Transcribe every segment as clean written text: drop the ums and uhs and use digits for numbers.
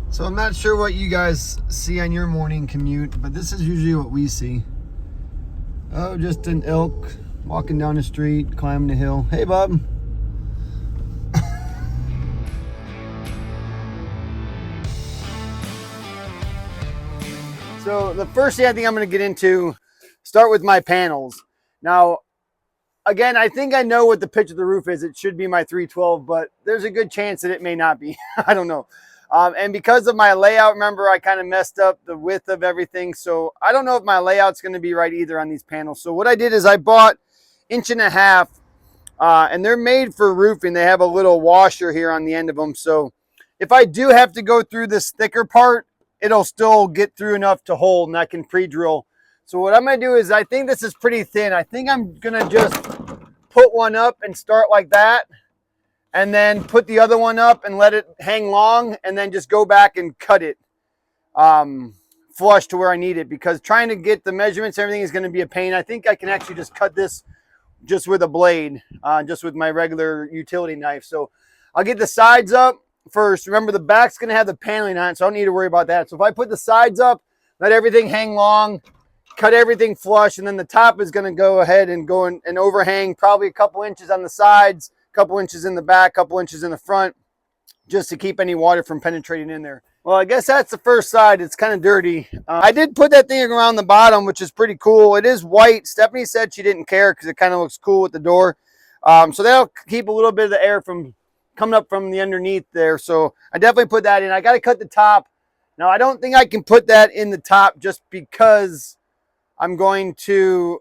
So I'm not sure what you guys see on your morning commute, but this is usually what we see. Oh, just an elk walking down the street, climbing the hill. Hey, bub. So the first thing I think I'm going to get into, start with my panels. Now, again, I think I know what the pitch of the roof is. It should be my 312, but there's a good chance that it may not be. I don't know. And because of my layout, remember, I kind of messed up the width of everything. So I don't know if my layout's going to be right either on these panels. So what I did is I bought 1.5 inches, and they're made for roofing. They have a little washer here on the end of them. So if I do have to go through this thicker part, it'll still get through enough to hold, and I can pre-drill. So what I'm going to do is, I think this is pretty thin. I think I'm going to just put one up and start like that, and then put the other one up and let it hang long, and then just go back and cut it flush to where I need it, because trying to get the measurements, everything is going to be a pain. I think I can actually just cut this just with a blade, just with my regular utility knife. So I'll get the sides up first. Remember, the back's going to have the paneling on it, so I don't need to worry about that. So if I put the sides up, let everything hang long, cut everything flush, and then the top is going to go ahead and go and overhang probably a couple inches on the sides, a couple inches in the back, a couple inches in the front, just to keep any water from penetrating in there. Well, I guess that's the first side. It's kind of dirty. I did put that thing around the bottom, which is pretty cool. It is white. Stephanie said she didn't care because it kind of looks cool with the door. So that'll keep a little bit of the air from coming up from the underneath there. So I definitely put that in. I got to cut the top. Now, I don't think I can put that in the top just because I'm going to,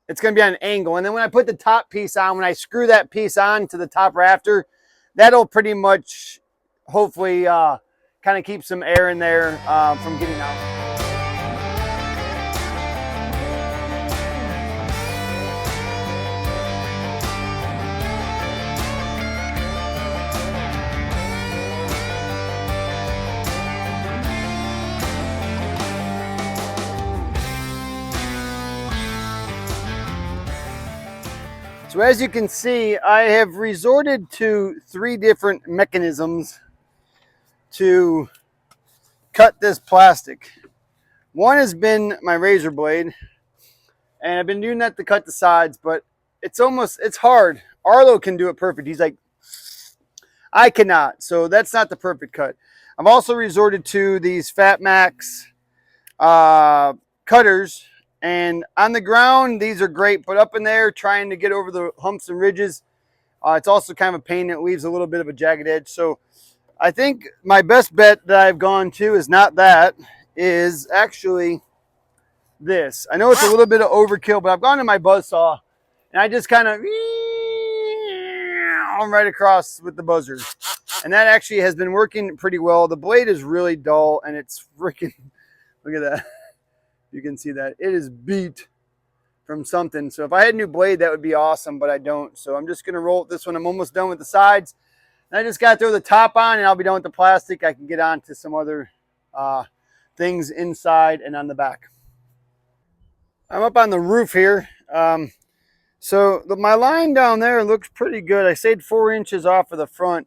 it's going to be on an angle. And then when I put the top piece on, when I screw that piece on to the top rafter, that'll pretty much hopefully kind of keep some air in there from getting out. So as you can see, I have resorted to 3 different mechanisms to cut this plastic. One has been my razor blade, and I've been doing that to cut the sides, but it's hard. Arlo can do it perfect. He's like, I cannot. So that's not the perfect cut. I've also resorted to these Fat Max cutters. And on the ground, these are great, but up in there, trying to get over the humps and ridges, it's also kind of a pain. It leaves a little bit of a jagged edge. So I think my best bet that I've gone to is not that, is actually this. I know it's a little bit of overkill, but I've gone to my buzzsaw, and I just kind of right across with the buzzer. And that actually has been working pretty well. The blade is really dull, and it's freaking, look at that. You can see that it is beat from something. So if I had a new blade, that would be awesome, but I don't. So I'm just going to roll this one. I'm almost done with the sides. And I just got to throw the top on, and I'll be done with the plastic. I can get on to some other things inside and on the back. I'm up on the roof here. So my line down there looks pretty good. I stayed 4 inches off of the front.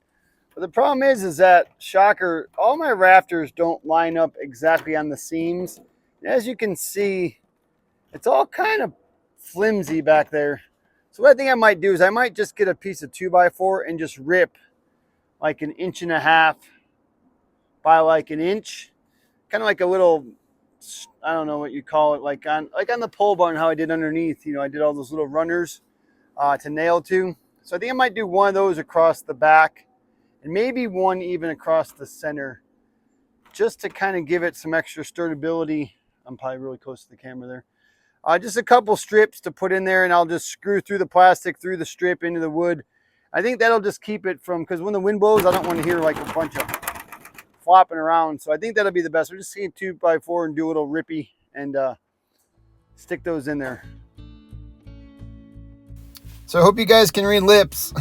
But the problem is that, shocker, all my rafters don't line up exactly on the seams. As you can see, it's all kind of flimsy back there. So what I think I might do is I might just get a piece of 2x4 and just rip like 1.5 inches by like 1 inch. Kind of like a little, I don't know what you call it, like on the pole barn, how I did underneath. You know, I did all those little runners to nail to. So I think I might do one of those across the back, and maybe one even across the center, just to kind of give it some extra sturdyability. I'm probably really close to the camera there. Just a couple strips to put in there, and I'll just screw through the plastic, through the strip, into the wood. I think that'll just keep it from, because when the wind blows, I don't want to hear like a bunch of flopping around. So I think that'll be the best. We're just seeing 2x4 and do a little rippy and stick those in there. So I hope you guys can read lips.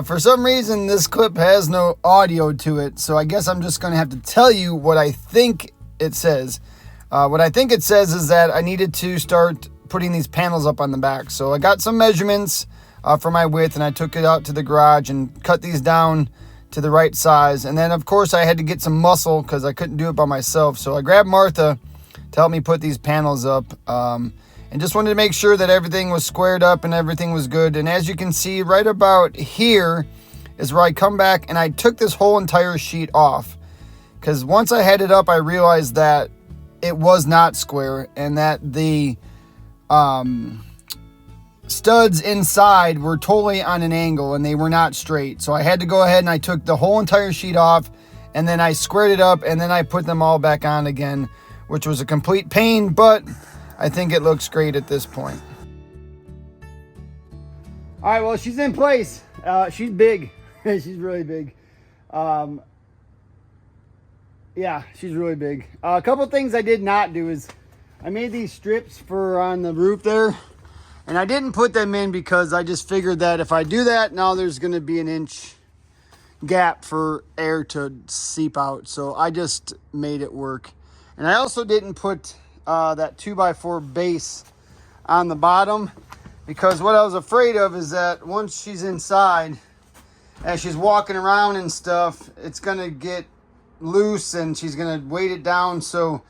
For some reason, this clip has no audio to it. So I guess I'm just going to have to tell you what I think it says. What I think it says is that I needed to start putting these panels up on the back. So I got some measurements for my width, and I took it out to the garage and cut these down to the right size. And then of course I had to get some muscle because I couldn't do it by myself. So I grabbed Martha to help me put these panels up, and just wanted to make sure that everything was squared up and everything was good. And as you can see, right about here is where I come back and I took this whole entire sheet off, because once I had it up I realized that it was not square and that the studs inside were totally on an angle and they were not straight. So I had to go ahead and I took the whole entire sheet off, and then I squared it up, and then I put them all back on again, which was a complete pain, but I think it looks great at this point. All right, well, she's in place. She's big. She's really big. Yeah, she's really big. A couple things I did not do is I made these strips for on the roof there, and I didn't put them in because I just figured that if I do that, now there's going to be an inch gap for air to seep out. So I just made it work. And I also didn't put that 2x4 base on the bottom, because what I was afraid of is that once she's inside, as she's walking around and stuff, it's going to get loose and she's going to weight it down. So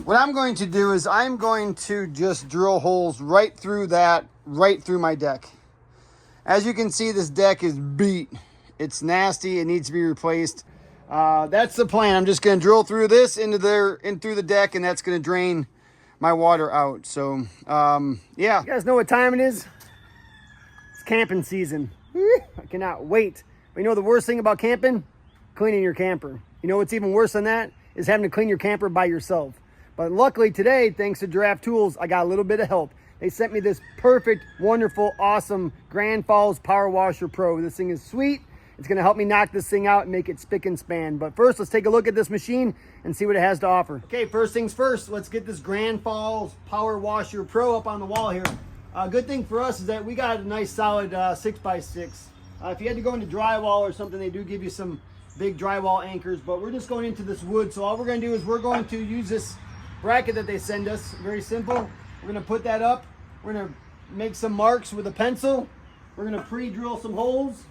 what I'm going to do is I'm going to just drill holes right through that, right through my deck. As you can see, this deck is beat. It's nasty. It needs to be replaced. That's the plan. I'm just going to drill through this into there, in through the deck, and that's going to drain my water out. So, yeah. You guys know what time it is? It's camping season. I cannot wait. But you know the worst thing about camping? Cleaning your camper. You know what's even worse than that? Is having to clean your camper by yourself. But luckily today, thanks to Draft Tools, I got a little bit of help. They sent me this perfect, wonderful, awesome Grand Falls Power Washer Pro. This thing is sweet. It's going to help me knock this thing out and make it spick and span. But first, let's take a look at this machine and see what it has to offer. Okay, first things first, let's get this Grand Falls Power Washer Pro up on the wall here. Good thing for us is that we got a nice solid 6x6. If you had to go into drywall or something, they do give you some big drywall anchors, but we're just going into this wood. So all we're going to do is we're going to use this bracket that they send us. Very simple. We're going to put that up. We're going to make some marks with a pencil. We're going to pre-drill some holes.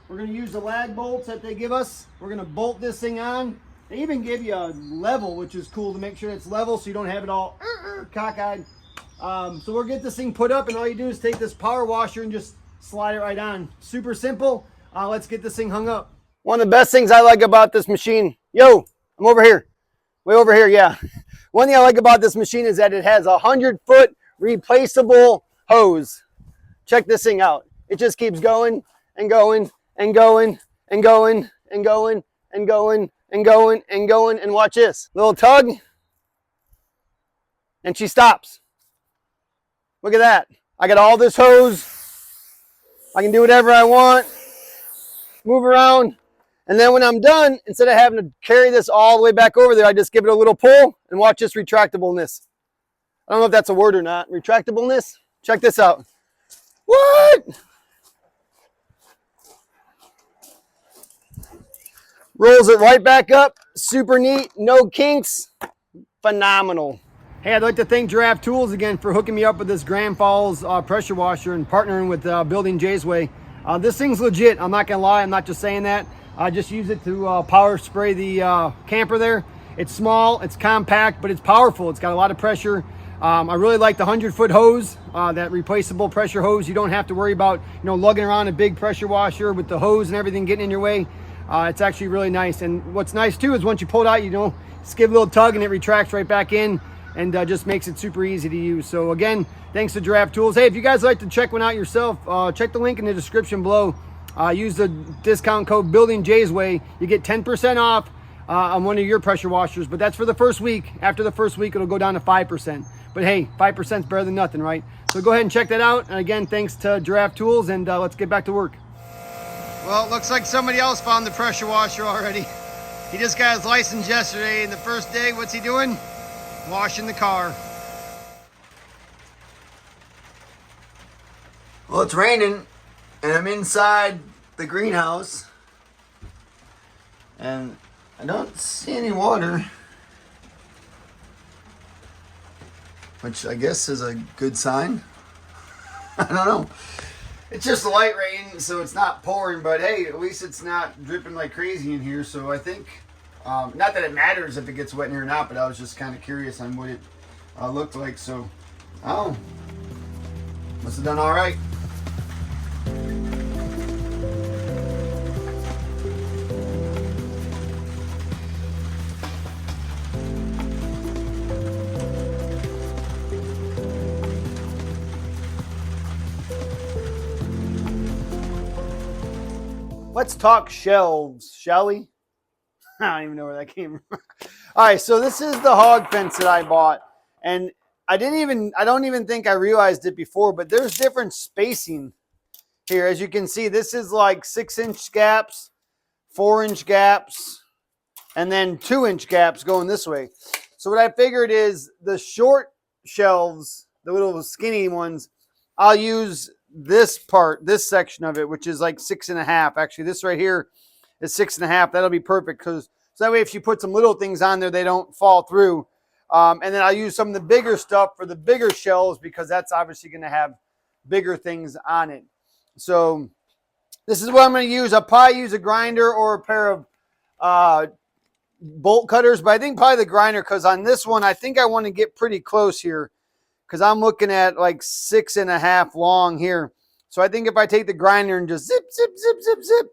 We're going to use the lag bolts that they give us. We're going to bolt this thing on. They even give you a level, which is cool to make sure it's level so you don't have it all cockeyed. So we'll get this thing put up, and all you do is take this power washer and just slide it right on. Super simple. Let's get this thing hung up. One of the best things I like about this machine, yo, I'm over here, way over here, yeah. One thing I like about this machine is that it has a 100-foot replaceable hose. Check this thing out. It just keeps going and going and going and going and going and going and going and going, and watch this. Little tug, and she stops. Look at that. I got all this hose. I can do whatever I want, move around, and then when I'm done, instead of having to carry this all the way back over there, I just give it a little pull, and watch this retractableness. I don't know if that's a word or not. Retractableness? Check this out. What? Rolls it right back up. Super neat. No kinks. Phenomenal. Hey, I'd like to thank Giraffe Tools again for hooking me up with this Grand Falls pressure washer and partnering with Building Jay's Way. This thing's legit. I'm not going to lie. I'm not just saying that. I just use it to power spray the camper there. It's small, it's compact, but it's powerful. It's got a lot of pressure. I really like the 100-foot hose, that replaceable pressure hose. You don't have to worry about, lugging around a big pressure washer with the hose and everything getting in your way. It's actually really nice. And what's nice too is once you pull it out, just give a little tug and it retracts right back in, and just makes it super easy to use. So again, thanks to Giraffe Tools. Hey, if you guys like to check one out yourself, check the link in the description below. Use the discount code Building Jay's Way. You get 10% off on one of your pressure washers, but that's for the first week. After the first week, it'll go down to 5%. But hey, 5% is better than nothing, right? So go ahead and check that out. And again, thanks to Giraffe Tools, and let's get back to work. Well, it looks like somebody else found the pressure washer already. He just got his license yesterday, and the first day, what's he doing? Washing the car. Well, it's raining, and I'm inside the greenhouse, and I don't see any water, which I guess is a good sign. I don't know. It's just a light rain, so it's not pouring, but hey, at least it's not dripping like crazy in here. So I think, not that it matters if it gets wet in here or not, but I was just kind of curious on what it looked like. So, oh, must have done all right. Let's talk shelves, shall we? I don't even know where that came from. All right, so this is the hog fence that I bought. And I don't even think I realized it before, but there's different spacing here. As you can see, this is like 6-inch gaps, 4-inch gaps, and then 2-inch gaps going this way. So what I figured is the short shelves, the little skinny ones, I'll use this part, this section of it, which is like 6.5. Actually, this right here is 6.5. That'll be perfect because so that way if you put some little things on there, they don't fall through. And then I'll use some of the bigger stuff for the bigger shelves because that's obviously going to have bigger things on it. So this is what I'm going to use. I'll probably use a grinder or a pair of bolt cutters, but I think probably the grinder because on this one, I think I want to get pretty close here because I'm looking at like 6.5 long here. So I think if I take the grinder and just zip, zip, zip, zip, zip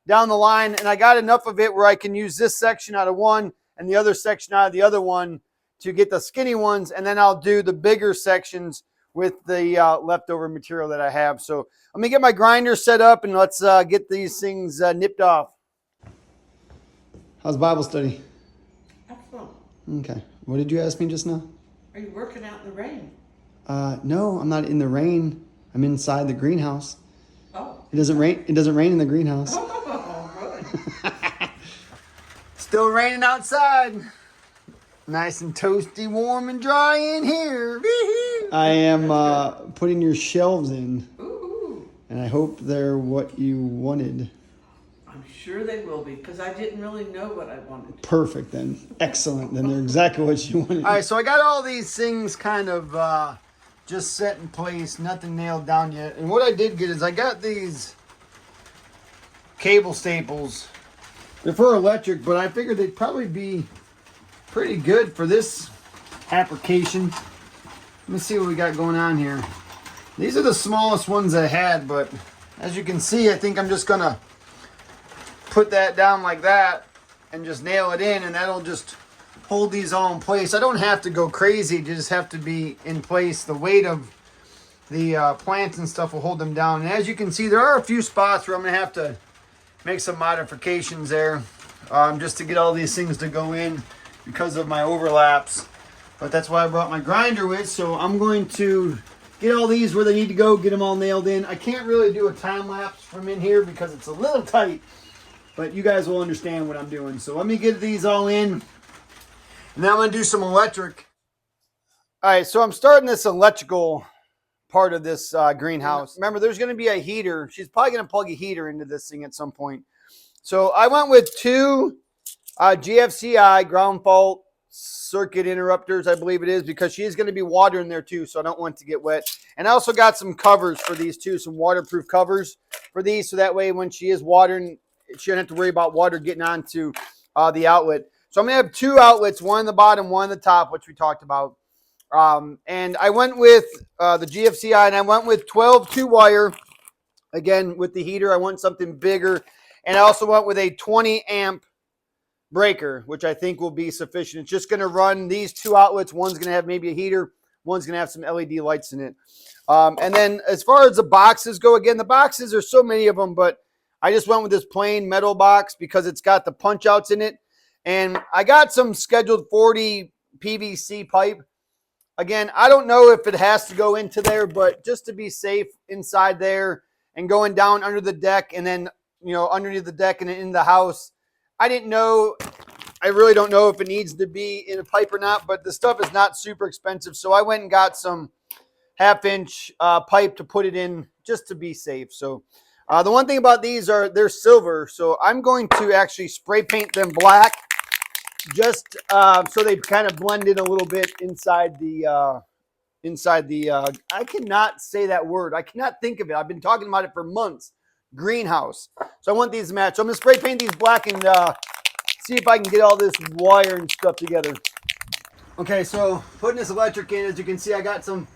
down the line, and I got enough of it where I can use this section out of one and the other section out of the other one to get the skinny ones, and then I'll do the bigger sections with the leftover material that I have. So let me get my grinder set up and let's get these things nipped off. How's Bible study? Excellent. Okay. What did you ask me just now? Are you working out in the rain? No, I'm not in the rain. I'm inside the greenhouse. Oh. It doesn't rain. It doesn't rain in the greenhouse. Oh, good. Still raining outside. Nice and toasty, warm and dry in here. I am putting your shelves in. Ooh. And I hope they're what you wanted. I'm sure they will be because I didn't really know what I wanted. Perfect then. Excellent. Then they're exactly what you wanted. All right, so I got all these things kind of just set in place, nothing nailed down yet. And what I did get is I got these cable staples. They're for electric, but I figured they'd probably be pretty good for this application. Let me see what we got going on here. These are the smallest ones I had, but as you can see, I think I'm just gonna put that down like that and just nail it in, and that'll just hold these all in place. I don't have to go crazy, they just have to be in place. The weight of the plants and stuff will hold them down. And as you can see, there are a few spots where I'm gonna have to make some modifications there just to get all these things to go in because of my overlaps. But that's why I brought my grinder with. So I'm going to get all these where they need to go, get them all nailed in. I can't really do a time lapse from in here because it's a little tight, but you guys will understand what I'm doing. So let me get these all in, and then I'm going to do some electric. All right, so I'm starting this electrical part of this greenhouse. Remember, there's going to be a heater. She's probably going to plug a heater into this thing at some point. So I went with two GFCI ground fault circuit interrupters, I believe it is, because she is going to be water in there too, so I don't want it to get wet. And I also got some covers for these too, some waterproof covers for these, so that way when she is watering, she doesn't have to worry about water getting onto the outlet. So I'm going to have two outlets, one on the bottom, one on the top, which we talked about. And I went with the GFCI, and I went with 12 2-wire. Again, with the heater, I want something bigger. And I also went with a 20 amp breaker, which I think will be sufficient. It's just going to run these two outlets. One's going to have maybe a heater. One's going to have some LED lights in it. And then as far as the boxes go, again, the boxes, there's so many of them, but I just went with this plain metal box because it's got the punch outs in it. And I got some scheduled 40 PVC pipe. Again, I don't know if it has to go into there, but just to be safe inside there and going down under the deck and then, you know, underneath the deck and in the house. I didn't know, I really don't know if it needs to be in a pipe or not, but the stuff is not super expensive. So I went and got some 1/2-inch pipe to put it in just to be safe. So the one thing about these are they're silver. So I'm going to actually spray paint them black just so they kind of blend in a little bit inside the inside the, I cannot say that word. I cannot think of it. I've been talking about it for months. Greenhouse. So I want these to match. So I'm going to spray paint these black and see if I can get all this wire and stuff together. Okay, so putting this electric in, as you can see, I got some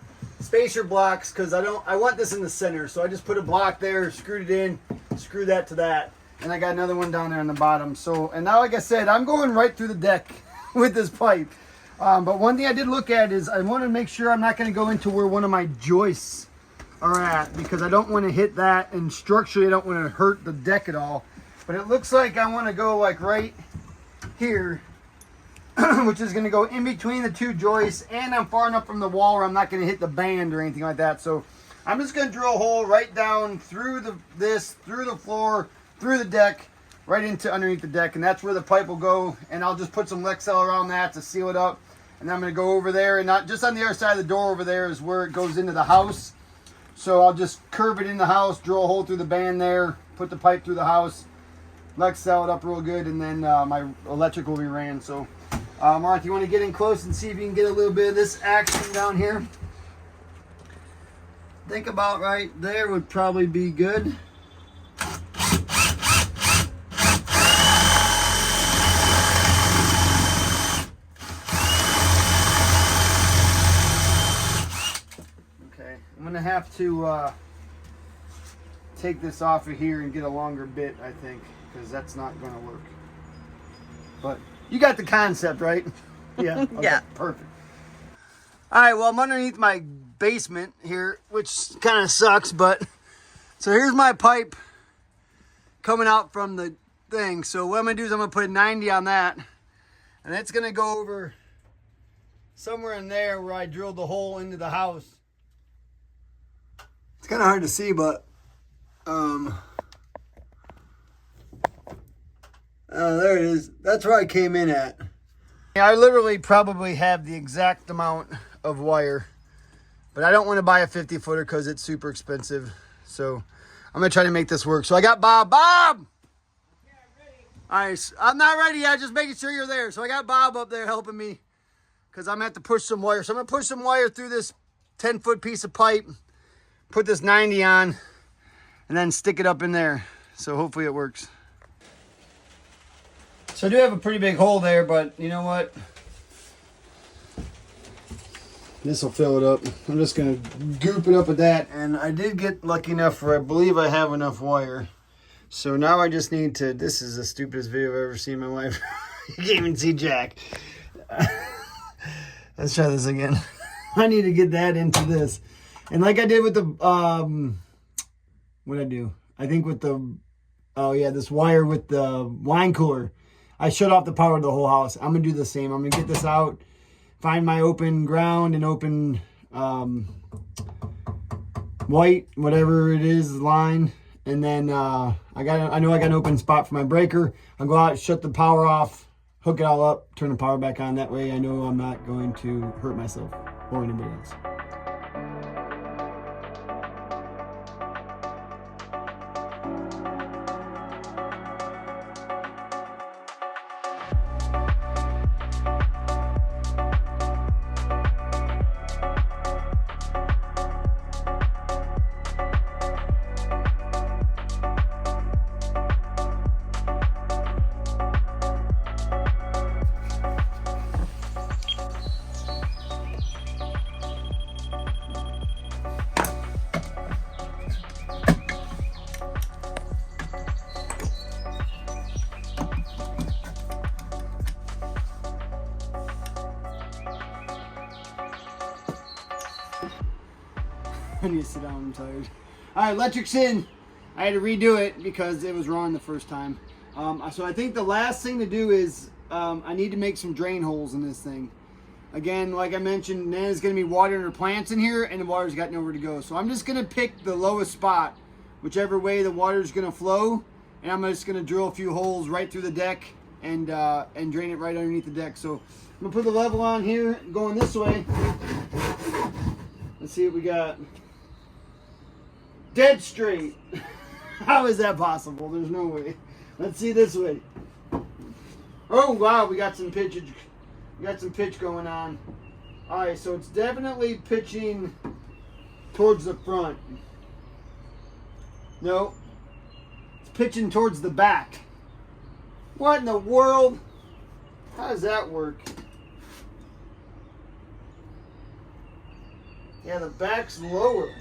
spacer blocks because I want this in the center. So I just put a block there, screwed it in, screw that to that. And I got another one down there on the bottom. So, and now, like I said, I'm going right through the deck with this pipe. But one thing I did look at is I want to make sure I'm not going to go into where one of my joists are at, because I don't want to hit that, and structurally I don't want to hurt the deck at all. But it looks like I want to go like right here, which is going to go in between the two joists, and I'm far enough from the wall where I'm not going to hit the band or anything like that. So I'm just going to drill a hole right down through through the floor, through the deck, right into underneath the deck, and that's where the pipe will go. And I'll just put some Lexel around that to seal it up. And I'm going to go over there, and not just on the other side of the door over there is where it goes into the house. So I'll just curve it in the house, drill a hole through the band there, put the pipe through the house, Lexel it up real good, and then my electric will be ran. So Mark, you want to get in close and see if you can get a little bit of this action down here? Think about right there would probably be good. I'm going to have to take this off of here and get a longer bit, I think, because that's not going to work. But you got the concept, right? Yeah. Okay, Yeah. Perfect. All right, well, I'm underneath my basement here, which kind of sucks, but so here's my pipe coming out from the thing. So what I'm going to do is I'm going to put 90 on that, and it's going to go over somewhere in there where I drilled the hole into the house. It's kind of hard to see, but there it is. That's where I came in at. I literally probably have the exact amount of wire, but I don't want to buy a 50 footer because it's super expensive. So I'm going to try to make this work. So I got Bob. Bob! Yeah, I'm ready. All right, I'm not ready yet. Just making sure you're there. So I got Bob up there helping me because I'm going to have to push some wire. So I'm going to push some wire through this 10-foot piece of pipe, put this 90 on, and then stick it up in there. So hopefully it works. So I do have a pretty big hole there, but you know what? This will fill it up. I'm just going to goop it up with that. And I did get lucky enough where I believe I have enough wire. So now I just need to, this is the stupidest video I've ever seen in my life. You can't even see Jack. Let's try this again. I need to get that into this. And like I did with the, what'd I do? I think with the, oh yeah, this wire with the wine cooler. I shut off the power of the whole house. I'm going to do the same. I'm going to get this out, find my open ground and open white, whatever it is, line. And then I know I got an open spot for my breaker. I'll go out, shut the power off, hook it all up, turn the power back on. That way I know I'm not going to hurt myself or anybody else. I need to sit down, I'm tired. All right, electric's in. I had to redo it because it was wrong the first time. So I think the last thing to do is I need to make some drain holes in this thing. Again, like I mentioned, Nana's going to be watering her plants in here, and the water's got nowhere to go. So I'm just going to pick the lowest spot, whichever way the water's going to flow, and I'm just going to drill a few holes right through the deck and drain it right underneath the deck. So I'm going to put the level on here, going this way. Let's see what we got. Dead straight. How is that possible? There's no way. Let's see this way. Oh wow, we got some pitch. We got some pitch going on. All right, so it's definitely pitching towards the front. No, it's pitching towards the back. What in the world? How does that work? Yeah, the back's lower.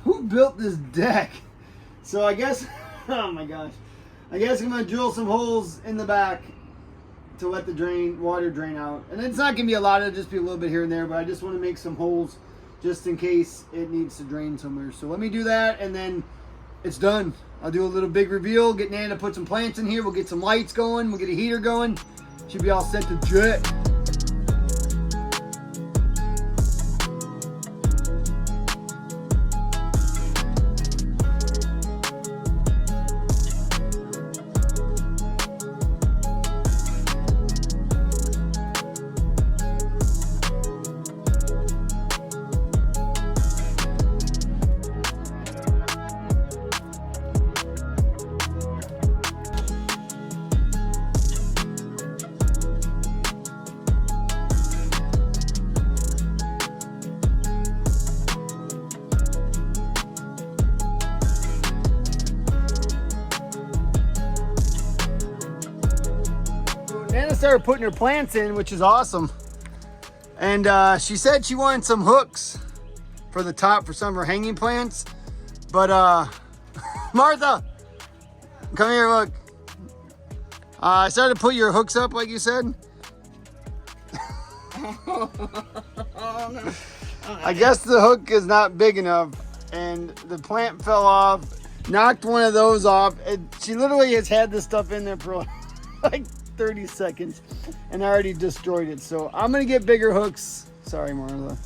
Who built this deck? So I guess, oh my gosh. I guess I'm going to drill some holes in the back to let the water drain out. And it's not going to be a lot, it'll just be a little bit here and there, but I just want to make some holes just in case it needs to drain somewhere. So let me do that, and then it's done. I'll do a little big reveal, get Nana to put some plants in here, we'll get some lights going, we'll get a heater going. Should be all set to jet. Nana started putting her plants in, which is awesome. And she said she wanted some hooks for the top for some of her hanging plants. But Martha, come here, look. I started to put your hooks up like you said. I guess the hook is not big enough and the plant fell off, knocked one of those off. She literally has had this stuff in there for like 30 seconds and I already destroyed it. So I'm gonna get bigger hooks. Sorry, Martha.